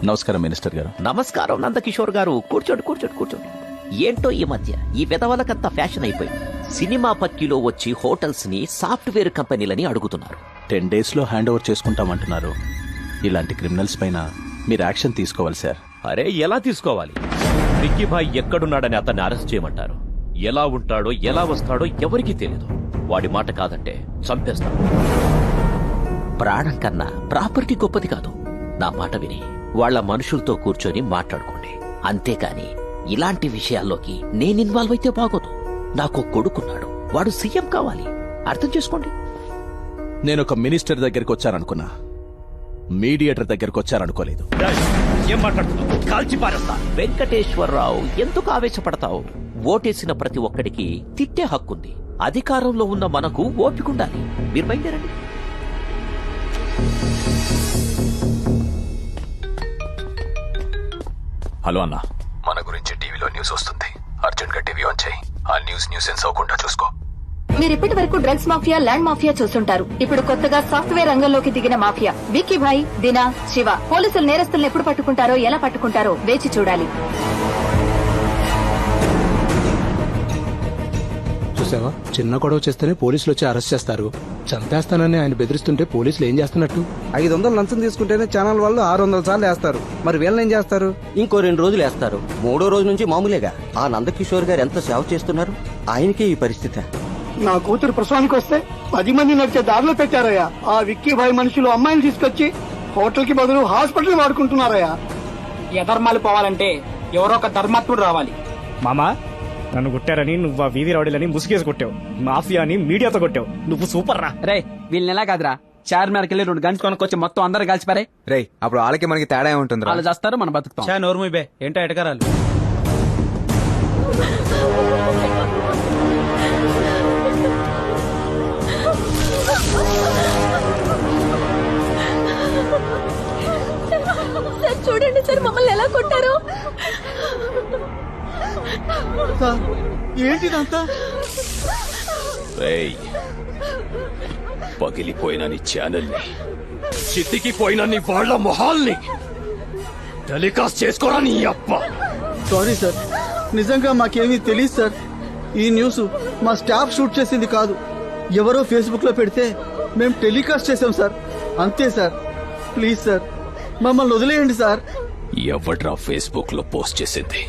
నమస్కారం మినిస్టర్ గారు. నమస్కారం నందకిషోర్ గారు. కూర్చోండి కూర్చోండి కూర్చోండి. ఏంటో ఈ మధ్య ఈ విధవలకంతా ఫ్యాషన్ అయిపోయింది. సినిమా పక్కిలో వచ్చి హోటల్స్ ని సాఫ్ట్వేర్ కంపెనీలని అడుగుతున్నారు. 10 days లో హ్యాండ్ ఓవర్ చేసుకుంటామంటున్నారు. ఇలాంటి క్రిమినల్స్ పైన మీరు యాక్షన్ తీసుకోవాలి సార్. అరే ఎలా తీసుకోవాలి? విక్కీ భాయ్ ఎక్కడున్నాడని అతన్ని అరెస్ట్ చేయమంటారు. ఎలా ఉంటాడో ఎలా వస్తాడో ఎవరికీ తెలియదు. వాడి మాట కాదంటే చంపేస్తాడు. ప్రాణం కన్నా ప్రాపర్టీ గొప్పది కాదు. నా మాట విని వాళ్ళ మనుషులతో కూర్చొని మాట్లాడుకోండి. అంతేకాని ఇలాంటి విషయాల్లోకి నేను ఇన్వాల్వ్ అయితే బాగోదు. నాకు కొడుకున్నాడు, వాడు సీఎం కావాలి. అర్థం చేసుకోండి. నేను ఒక మినిస్టర్ దగ్గరికి వచ్చాననుకున్నా, మీడియేటర్ దగ్గరికి వచ్చారనుకోలేదు. ఏం మాట్లాడుతున్నావు? కాల్చి పారేస్తా. వెంకటేశ్వరరావు, ఎందుకు ఆవేశపడతావు? ఓటేసిన ప్రతి ఒక్కడికి తిట్టే హక్కుంది. అధికారంలో ఉన్న మనకు ఓపికండాలి. మీరు బయలుదేరండి. హలో అన్నా, మన గురించి టీవీలో న్యూస్ వస్తుంది. అర్జెంట్ గా టీవీ ఆన్ చేయి. ఆ న్యూస్ న్యూసెన్స్ అవ్వకుండా చూసుకో. మీరు ఇప్పటి వరకు డ్రగ్స్ మాఫియా, ల్యాండ్ మాఫియా చూస్తుంటారు. ఇప్పుడు కొత్తగా సాఫ్ట్వేర్ రంగంలోకి దిగిన మాఫియా విక్కీ భాయ్, దినా, శివ. పోలీసులు నేరస్తులను ఎప్పుడు పట్టుకుంటారో, ఎలా పట్టుకుంటారో వేచి చూడాలి. చూసావా, చిన్న గొడవ చేస్తేనే పోలీసులు వచ్చి అరెస్ట్ చేస్తారు. చంపేస్తానని ఆయన బెదిరిస్తుంటే పోలీసులు ఏం చేస్తున్నట్టు? 500 లంచం తీసుకుంటేనే ఛానల్ వాళ్ళు 600 సార్లు వేస్తారు. మరి వీళ్ళని ఏం చేస్తారు? ఇంకో 2 రోజులు వేస్తారు. 3వ రోజు నుంచి మామూలేగా. ఆ నందకిషోర్ గారు ఎంత సేవ చేస్తున్నారు, ఆయనకే ఈ పరిస్థితి. నా కూతురు ప్రసవానికి వస్తే 10 మంది నడిచే దారిలో పెట్టారయ్యా. ఆ విక్కీ భాయ్ మనుషులు అమ్మాయిని తీసుకొచ్చి హోటల్ కి బదులు హాస్పిటల్ వాడుకుంటున్నారయ్యా. ఎదర్మాలు పోవాలంటే ఎవరో ఒక ధర్మాత్ముడు రావాలి. మామా, నన్ను కొట్టారని నువ్వు ఆ వీధి రౌడీలని ముసుగేసి కొట్టావు. మాఫియాని మీడియాతో కొట్టావు. నువ్వు సూపర్ రా. రే, వీళ్ళని ఎలా కాదురా, చార్మినార్కి వెళ్ళి 2 గంటలు కొనుక్కొచ్చి మొత్తం అందరు కలిసిపారే. రే, అప్పుడు వాళ్ళకి మనకి తేడా ఉంటుంది. వాళ్ళు చేస్తారు, మనం బతుకుతాం. నోర్ము బే, ఏంటో ఎటకరాలు. చూడండి సార్, మమ్మల్ని ఎలా కొట్టారు. ఏంటిదంతా? పగిలిపోయిన నీ ఛానల్ని, చితికిపోయిన నీ వాళ్ళ మొహాల్ని టెలికాస్ట్ చేసుకోరా నీ అప్ప. సారీ సార్, నిజంగా మాకేమీ తెలియదు సార్. ఈ న్యూస్ మా స్టాఫ్ షూట్ చేసింది కాదు. ఎవరో ఫేస్బుక్ లో పెడితే మేము టెలికాస్ట్ చేసాం సార్. అంతే సార్. ప్లీజ్ సార్, మమ్మల్ని వదిలేయండి సార్. ఎవడ్రా ఫేస్బుక్ లో పోస్ట్ చేసింది?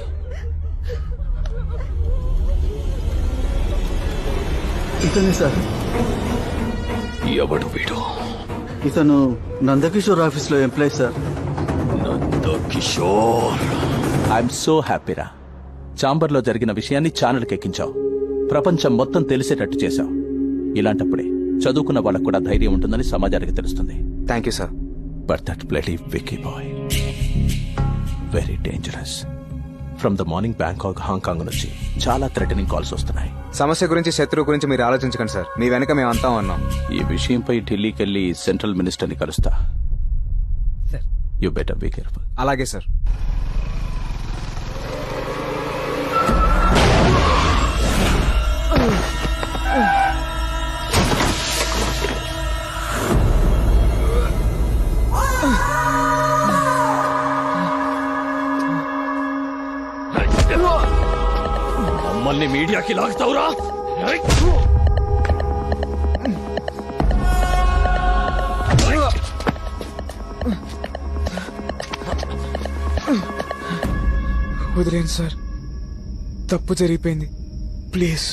ఇతనే సార్. ఎవడు వీడు? ఇతను నందకిషోర్ ఆఫీస్ లో employee sir. Nandakishore, I'm so హ్యాపీరా. చాంబర్లో జరిగిన విషయాన్ని ఛానల్కి ఎక్కించావు. ప్రపంచం మొత్తం తెలిసేటట్టు చేశావు. ఇలాంటప్పుడే చదువుకున్న వాళ్ళకు కూడా ధైర్యం ఉంటుందని సమాజానికి తెలుస్తుంది. Thank you sir. But that bloody Vicky boy very dangerous. From the morning Bangkok, Hong Kong నుంచి చాలా థ్రెటనింగ్ కాల్స్ వస్తున్నాయి. సమస్య గురించి, శత్రువు గురించి మీరు ఆలోచించకండి సార్. మీ వెనక మేము అంతా ఉన్నాం. ఈ విషయంపై ఢిల్లీకి వెళ్లి సెంట్రల్ మినిస్టర్ ని కలుస్తా. You better be careful. అలాగే సార్. మమ్మల్ని మీడియాకి లాగుతావురా? వదిలేండి సార్, తప్పు జరిగిపోయింది. ప్లీజ్.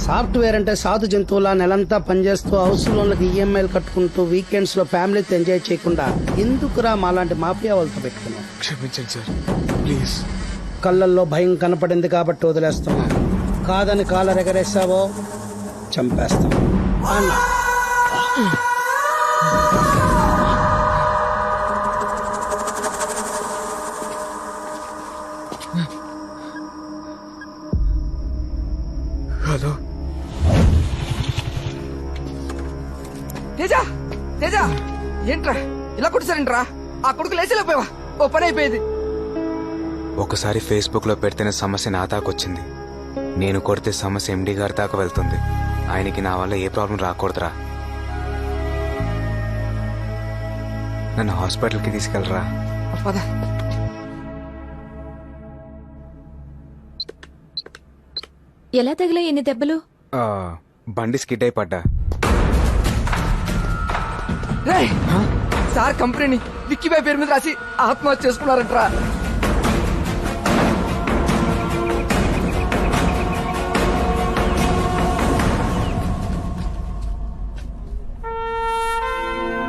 సాఫ్ట్వేర్ అంటే సాధు జంతువుల నెలంతా పనిచేస్తూ హౌస్ లోన్లకు ఈఎంఐలు కట్టుకుంటూ వీకెండ్స్ లో ఫ్యామిలీతో ఎంజాయ్ చేయకుండా ఎందుకురా మాలాంటి మాఫియా వాళ్ళతో పెట్టుకున్నాం? క్షమించండి సార్, ప్లీజ్. కళ్ళల్లో భయం కనపడింది కాబట్టి వదిలేస్తున్నాం. కాదని కాలర్ ఎగరేసావో చంపేస్తాం. హలో తేజ, తేజ, ఏంట్రా ఇలా కొట్టారంట్రా? ఆ కొడుకు లేచిపోయావా? ఓ పని అయిపోయేది. ఒకసారి ఫేస్బుక్ లో పెడితేనే సమస్య నా దాకొచ్చింది. నేను కొడితే సమస్య ఎండి గారి దాకా వెళ్తుంది. ఆయనకి నా వల్ల ఏ ప్రాబ్లం రాకూడదురా. నన్ను హాస్పిటల్కి తీసుకెళ్ళరా. పద. ఎలా తగిలే ఎన్ని దెబ్బలు? బండి స్కిడ్ అయి పడ్డా. రేయ్, సార్ కంపెనీని విక్కీబాయ్ పేరు మీద రాసి ఆత్మహత్య చేసుకున్నారంట్రా.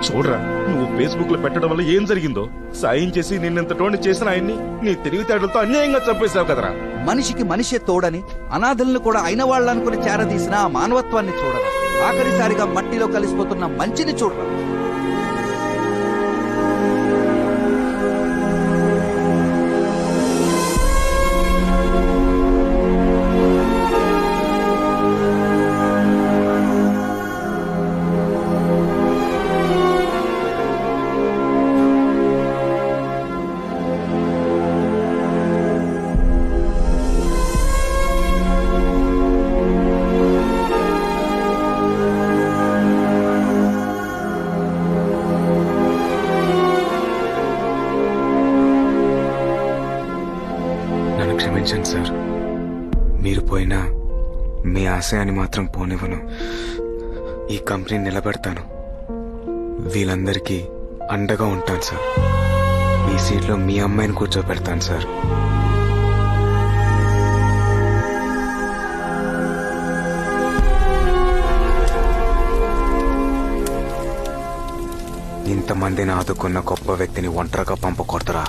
చూడరా, నువ్వు ఫేస్బుక్ లో పెట్టడం వల్ల ఏం జరిగిందో. సాయం చేసి నిన్నెంతటోని చేసిన ఆయన్ని నీ తెలివితేటలతో అన్యాయంగా చంపేశావు కదరా. మనిషికి మనిషే తోడని అనాథలను కూడా అయిన వాళ్ళనుకుని చేరదీసిన ఆ మానవత్వాన్ని చూడరా. ఆఖరిసారిగా మట్టిలో కలిసిపోతున్న మంచిని చూడరా. నన్ను క్షమించండి సార్. మీరు పోయినా మీ ఆశయాన్ని మాత్రం పోనివ్వను. ఈ కంపెనీ నిలబెడతాను. వీళ్ళందరికీ అండగా ఉంటాను సార్. ఈ సీట్లో మీ అమ్మాయిని కూర్చోబెడతాను సార్. ఇంతమందిని ఆదుకున్న గొప్ప వ్యక్తిని ఒంటరిగా పంపకూడదురా.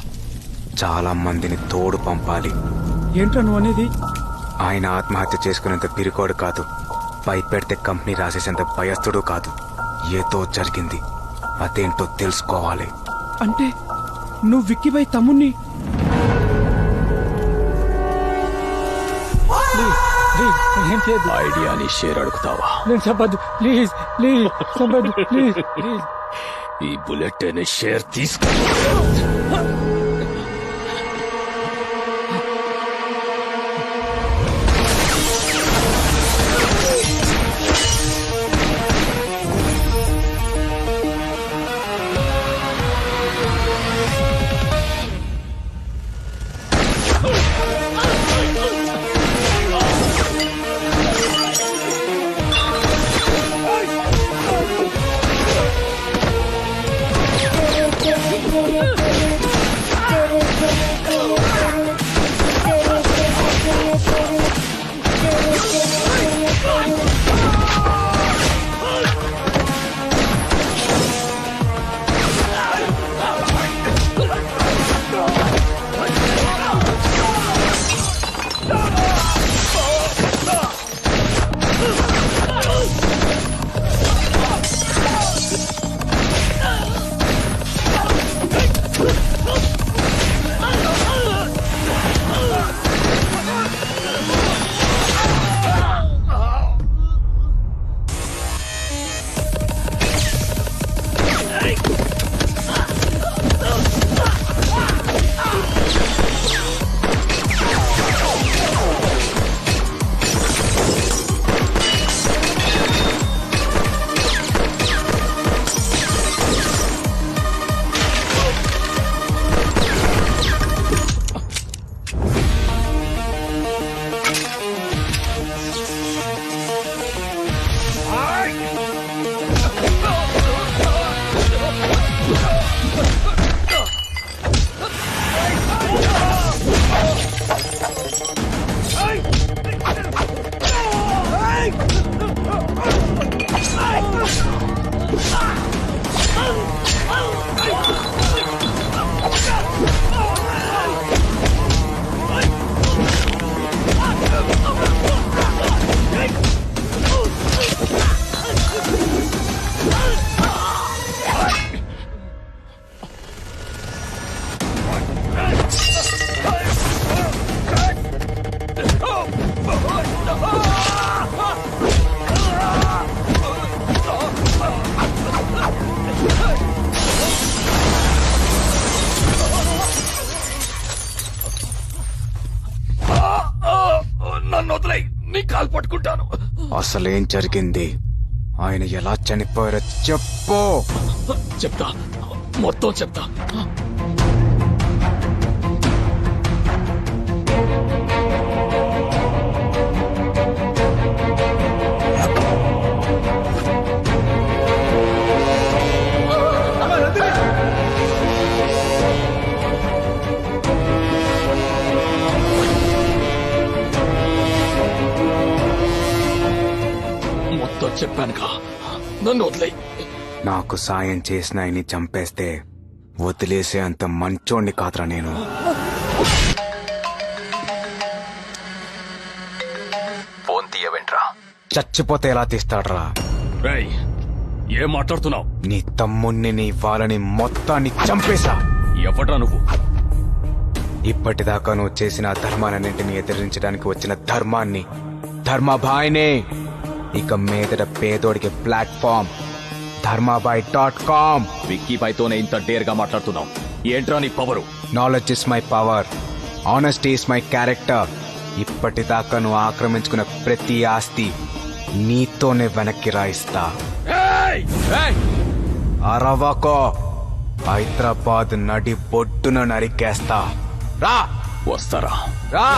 చాలా మందిని తోడు పంపాలి. ఏంట్రా నువ్వు అనేది? ఆయన ఆత్మహత్య చేసుకునేంత పిరికోడు కాదు. భయపెడితే కంపెనీ రాసేసేంత భయస్థుడు కాదు. ఏదో జరిగింది, అదేంటో తెలుసుకోవాలి. అంటే నువ్వు విక్కీబాయ్ తమ్ముణ్ణి? ఐడియాని షేర్ అడుగుతావా? నేను చెప్పద్దు ప్లీజ్, ప్లీజ్ చెప్పద్దు ప్లీజ్, ప్లీజ్. ఈ బుల్లెట్ అనే షేర్ తీసుకో. నన్ను వదిలేయ్, నీ కాలు పట్టుకుంటాను. అసలేం జరిగింది? ఆయన ఎలా చనిపోయారో చెప్పు. చెప్తా, మొత్తం చెప్తా. చెప్పానుగా, నన్ను వదిలే. నాకు సాయం చేసిన ఆయన్ని చంపేస్తే వదిలేసే అంత మంచోణ్ణి కాదురా నేను. ఫోన్ తీయవేంట్రా? చచ్చిపోతే ఎలా తీస్తాడ్రా? ఏం మాట్లాడుతున్నావు? నీ తమ్ముణ్ణి నీ వాళ్ళని మొత్తాన్ని చంపేశా. ఎవడ్రా నువ్వు? ఇప్పటిదాకా నువ్వు చేసిన ధర్మాలన్నింటినీ ఎదిరించడానికి వచ్చిన ధర్మాన్ని, ధర్మాభాయ్నే. ఇక మీదట పేదోడికి ప్లాట్ఫామ్ ధర్మాబాయ్.com. విక్కీబాయ్తోనే ఇంత డేర్గా మాట్లాడుతున్నావు. ఏంట్రా నీ power? Knowledge is my power, honesty is my character. ఇప్పటిదాకా నువ్వు ఆక్రమించుకున్న ప్రతి ఆస్తి నీతోనే వెనక్కి రాయిస్తా. అరవకో, హైదరాబాద్ నడి బొడ్డున నరికేస్తా. రా వస్తారా? రా.